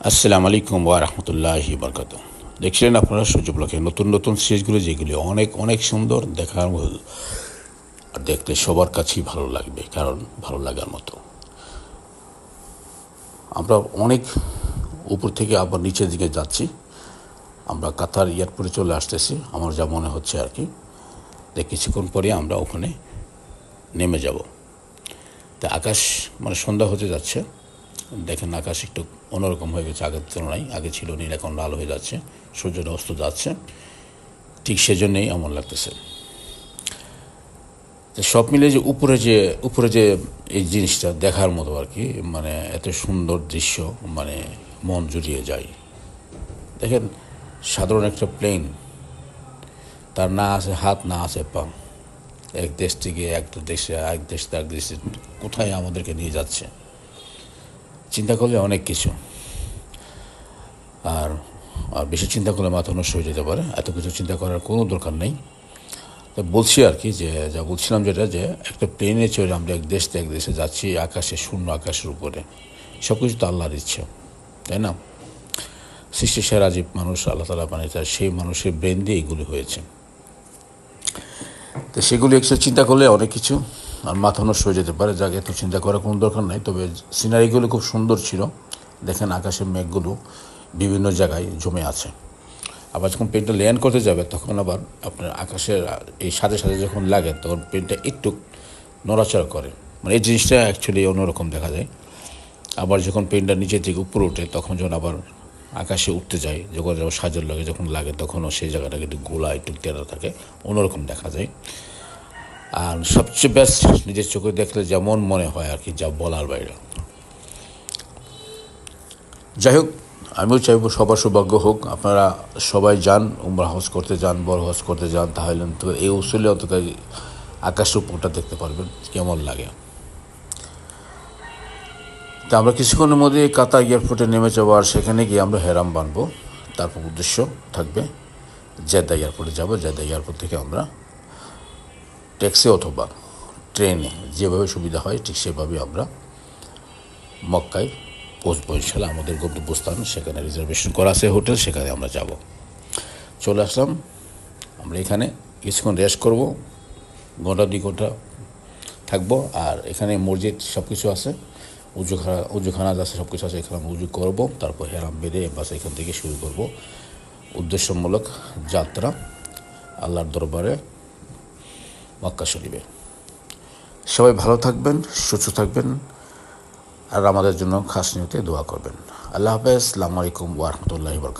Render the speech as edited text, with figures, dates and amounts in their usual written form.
আসসালামু আলাইকুম ওয়া রাহমাতুল্লাহি ওয়া বারাকাতুহু। দেখছিলেন আপনারা সূর্য ব্লকে নতুন নতুন সিরিজগুলো, যেগুলি অনেক অনেক সুন্দর দেখার মতো, আর দেখতে সবার কাছেই ভালো লাগবে, কারণ ভালো লাগার মতো। আমরা অনেক উপর থেকে আবার নিচের দিকে যাচ্ছি। আমরা কাতার এয়ারপোর্টে চলে আসতেছি, আমার যা মনে হচ্ছে আর কি। কিছুক্ষণ পরে আমরা ওখানে নেমে যাব। তা আকাশ সন্ধ্যা হতে যাচ্ছে। দেখেন আকাশ একটু অন্যরকম হয়ে গেছে আগের তুলনায়। আগে ছিল নীল, এখন লাল হয়ে যাচ্ছে, সূর্যটা অস্ত যাচ্ছে। ঠিক সেজন্যই এমন লাগতেছে। সব মিলে যে উপরে যে এই জিনিসটা দেখার মতো আর কি, এত সুন্দর দৃশ্য, মন জুড়িয়ে যায়। দেখেন, সাধারণ একটা প্লেন, তার না আছে হাত, না আছে পা, এক দেশ থেকে একটা দেশে, এক দেশ থেকে এক দেশে কোথায় আমাদেরকে নিয়ে যাচ্ছে। চিন্তা করলে অনেক কিছু, আর আর বেশি চিন্তা করলে মাথা নষ্ট হয়ে যেতে পারে। এত কিছু চিন্তা করার কোনো দরকার নেই। তো বলছি আর কি, যে যা বলছিলাম যেটা, যে একটা প্লেনে চড়ে আমরা এক দেশ থেকে এক দেশে যাচ্ছি, আকাশে, শূন্য আকাশের উপরে। সব কিছু তো আল্লাহর ইচ্ছা, তাই না? সৃষ্টি সেরা জীব মানুষ আল্লাহ তাআলা বানিয়েছে, সেই মানুষের ব্রেন দিয়ে এগুলি হয়েছে। তো সেগুলি একটু চিন্তা করলে অনেক কিছু, আর মাথা নষ্ট হয়ে যেতে পারে। যাকে এত চিন্তা করার কোনো দরকার নাই। তবে সিনারিগুলো খুব সুন্দর ছিল। দেখেন আকাশের মেঘগুলো বিভিন্ন জায়গায় জমে আছে। আবার যখন পেনটা ল্যান্ড করতে যাবে, তখন আবার আপনার আকাশের এই সাথে সাথে যখন লাগে, তখন পেনটা একটু নড়াচড়া করে। এই জিনিসটা অ্যাকচুয়ালি অন্যরকম দেখা যায়। আবার যখন পেনটা নিচের দিকে উপরে ওঠে, তখন যখন আবার আকাশে উঠতে যায়, যখন সাজের লাগে, যখন লাগে, তখনও সেই জায়গাটাকে একটু গোলা, একটু তেরা থাকে, অন্যরকম দেখা যায়। আর সবচেয়ে বেস্ট নিজের চোখে দেখলে যেমন মনে হয় আর কি, যা বলার বাইরে। যাই হোক, আমিও চাইব সবার সৌভাগ্য হোক, আপনারা সবাই যান, উমরা হজ করতে যান, বড় হজ করতে যান। তাহলে তো এই উসুলে অন্তত আকাশের উপরটা দেখতে পারবেন কেমন লাগে। তা আমরা কিছুক্ষণের মধ্যে কাতার এয়ারপোর্টে নেমে যাবো, আর সেখানে গিয়ে আমরা হেরাম বানবো। তারপর উদ্দেশ্য থাকবে জেদ্দা এয়ারপোর্টে যাব। জেদ্দা এয়ারপোর্ট থেকে আমরা ট্যাক্সি অথবা ট্রেনে, যেভাবে সুবিধা হয় ঠিক সেভাবে আমরা মক্কায় পৌঁছবো ইনশাআল্লাহ। আমাদের গন্তব্যস্থান, সেখানে রিজার্ভেশন করা আছে হোটেল, সেখানে আমরা যাব। চলে আসলাম। আমরা এখানে কিছুক্ষণ রেস্ট করব, ঘন্টা 2 ঘন্টা থাকবো। আর এখানে মসজিদ সব কিছু আছে, উজুখানা আছে, সব কিছু আছে। এখানে আমরা উজু করবো, তারপর হেরাম বেঁধে বাস এখান থেকে শুরু করব উদ্দেশ্যমূলক যাত্রা আল্লাহর দরবারে, মক্কা শরীফে। সবাই ভালো থাকবেন, সুস্থ থাকবেন, আর আমাদের জন্য খাস নিয়তে দোয়া করবেন। আল্লাহ হাফেজ। আসসালামু আলাইকুম ওয়া রাহমাতুল্লাহি ওয়া বারাকাতুহু।